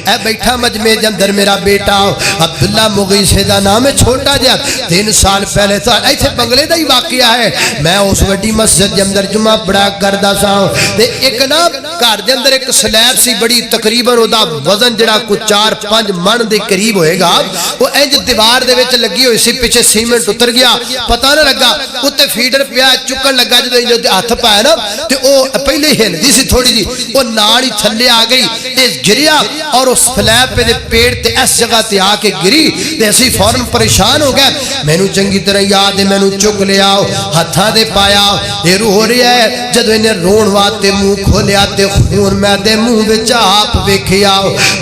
اے بیٹھا مجمع دے اندر میرا بیٹا عبداللہ مغیثے دا نام ہے، چھوٹا جا 3 سال پہلے تھا ایسے بنگلے دا ہی واقعہ ہے۔ میں اس وڈی مسجد دے اندر جمعہ پڑھا کردا سا تے ایک نا گھر دے اندر ایک سلیب سی بڑی تقریباً دا وزن جڑا کو 4-5 من دے قریب ہوئے گا، وہ انج دیوار دے وچ لگی ہوئی سی، پیچھے سیمنٹ اتر گیا پتہ نہ لگا، اوتے فیڈر پیا چکن لگا جدوں ہاتھ پایا نا تے او پہلے ہلدی سی تھوڑی جی، وہ نال ہی تھلے آ گئی تے گریا اور اس فلیب پہ دے پیڑ تے اس جگہ تے آ کے گری تے اسی فوراً پریشان ہو گئے۔ مینوں چنگی طرح یاد ہے، مینوں چک لیا ہتھاں دے پایا، یہ رو رہا ہے، جدوں انہیں رون واسطے منہ کھولیا تے خون میں دے منہ وچ آپ ویکھیا،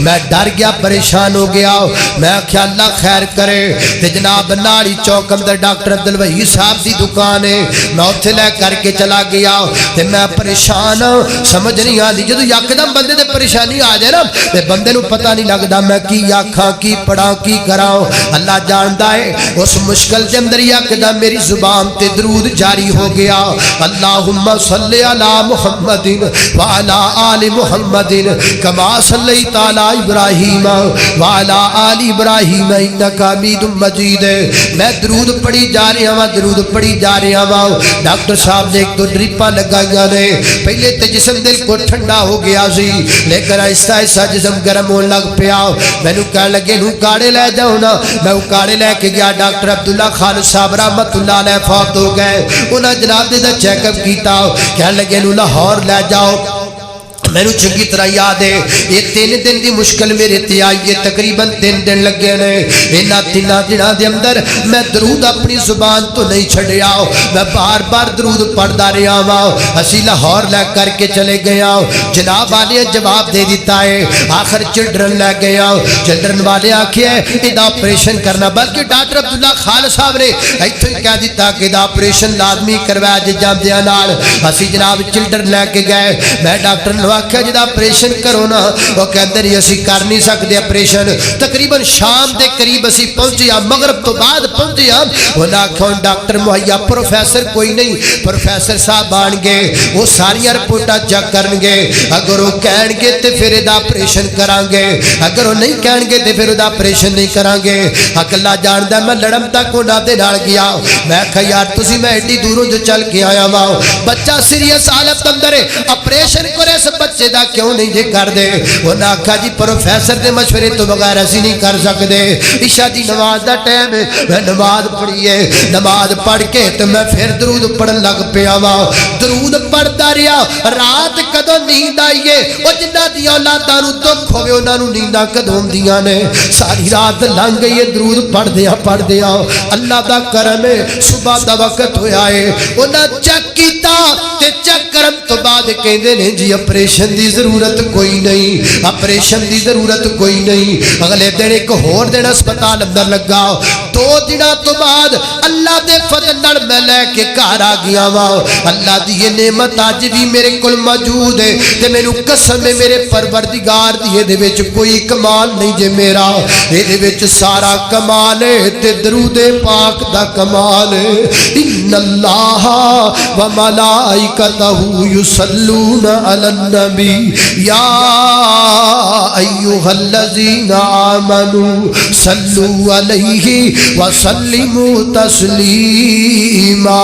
میں ڈر گیا، پریشان ہو گیا، میں آکھیا اللہ خیر کرے تے جناب نالی چوک اندر ڈاکٹر عبدالوہی صاحب دی دکان ہے، میں اوتھے لے کر کے چلا گیا تے میں پریشان سمجھ نہیں آتی، جدو یکدم بندے تے پریشانی آ جائے نا تے بندے نو پتہ نہیں لگدا میں کی آکھاں کی پڑھاں کی کراں، اللہ جاندا ہے۔ اس مشکل دے اندر یکدم میری زبان تے درود جاری ہو گیا، اللہم صلی علی محمد وعلی آل محمد کما صلیت علی ابراہیم وعلی آل ابراہیم انک حمید مجید۔ میں درود پڑھی جا رہا ہوں، درود پڑھی جا رہا ہوں، ڈاکٹر صاحب نے ایک دو ڈرپاں لگائیاں نے، پہلے تے جسم دل کو ٹھنڈا ہو گیا سی، لیکن آہستہ آہستہ جسم گرم ہونے لگ پیا، مینوں کہنے لگے نوں کاڑے لے جاؤ نا، میں وہ کاڑے لے کے گیا، ڈاکٹر عبداللہ خالد صاحب رحمت اللہ علیہ فوت ہو گئے، انہاں جناب دے چیک اپ کیتا، کہنے لگے نوں لاہور لے جاؤ۔ میں نے چنگی طرح یاد ہے یہ 3 دن دی مشکل میرے تے آئی ہے، تقریباً 3 دن لگے نے، انہاں 3 دنوں دے اندر میں درود اپنی زبان تو نہیں چھڑیا، میں بار بار درود پڑھدا رہا ہاں۔ اسی لاہور لے کر کے چلے گیا، جناب والے جواب دے دیتا ہے، آخر چلڈرن لے گیا، چلڈرن والے آکھیا ادا آپریشن کرنا، بلکہ ڈاکٹر عبداللہ خالد صاحب نے ایتھے کہہ دیتا کہ ادا آپریشن لازمی کروایا جے جاندیاں نال۔ اسی جناب چلڈرن لے کے گئے، میں ڈاکٹر نے آکھیا جدا آپریشن کرو نا، وہ کہندے نہیں اسی کر نہیں سکتے آپریشن، تقریباً شام دے قریب اسی پہنچے، مغرب تو بعد پہنچے، انہاں آکھیا ڈاکٹر مہیا پروفیسر کوئی نہیں، پروفیسر صاحب آن گے، وہ ساری رپورٹاں چیک کرن گے، اگر وہ کہن گے تے پھر ادا آپریشن کران گے، اگر وہ نہیں کہن گے تے پھر ادا آپریشن نہیں کران گے۔ حق اللہ جاندا میں لڑم تک انہاں دے نال گیا، میں کہا یار تسی میں ایڈی دوروں جو چل کے آیا وا، بچہ سیریس حالت اندر ہے، آپریشن کرے اس بچے دا کیوں نہیں جے کر دے؟ انہاں آکھا جی پروفیسر دے مشورے تو بغیر اسی نہیں کر سکتے، عشاء دی نماز دا ٹائم ہے، میں نماز پڑھی ہے، نماز پڑھ کے تو میں پھر درود پڑھن لگ پیا وا، درود پڑھدا رہیا، رات کدوں نیند آئی ہے، او جنہاں دی اولاداں نوں دکھ ہوے انہاں نوں نینداں کدوں ہوندیاں نے، ساری رات لنگ گئی ہے درود پڑھدیا، اللہ دا کرم ہے، صبح دا وقت ہویا ہے، انہاں چیک کیتا تے چیک کرن تو بعد کہندے نے جی آپریشن دی ضرورت کوئی نہیں، آپریشن دی ضرورت کوئی نہیں۔ اگلے دن ایک ہور دن اسپتال اندر لگا، 2 دنوں تو بعد اللہ دے فضل نال میں لے کے گھر آ گیا وا، اللہ دی یہ نعمت اج بھی میرے کول موجود ہے تے مینوں قسم ہے میرے پروردگار دی دے وچ کوئی کمال نہیں جے میرا، دے وچ سارا کمال ہے تے درود پاک دا کمال ہے۔ ان اللہ و ملائکتہ یصلون علی النبی یا ایھا الذین آمنوا صلوا علیہ وسلموا تسلیما۔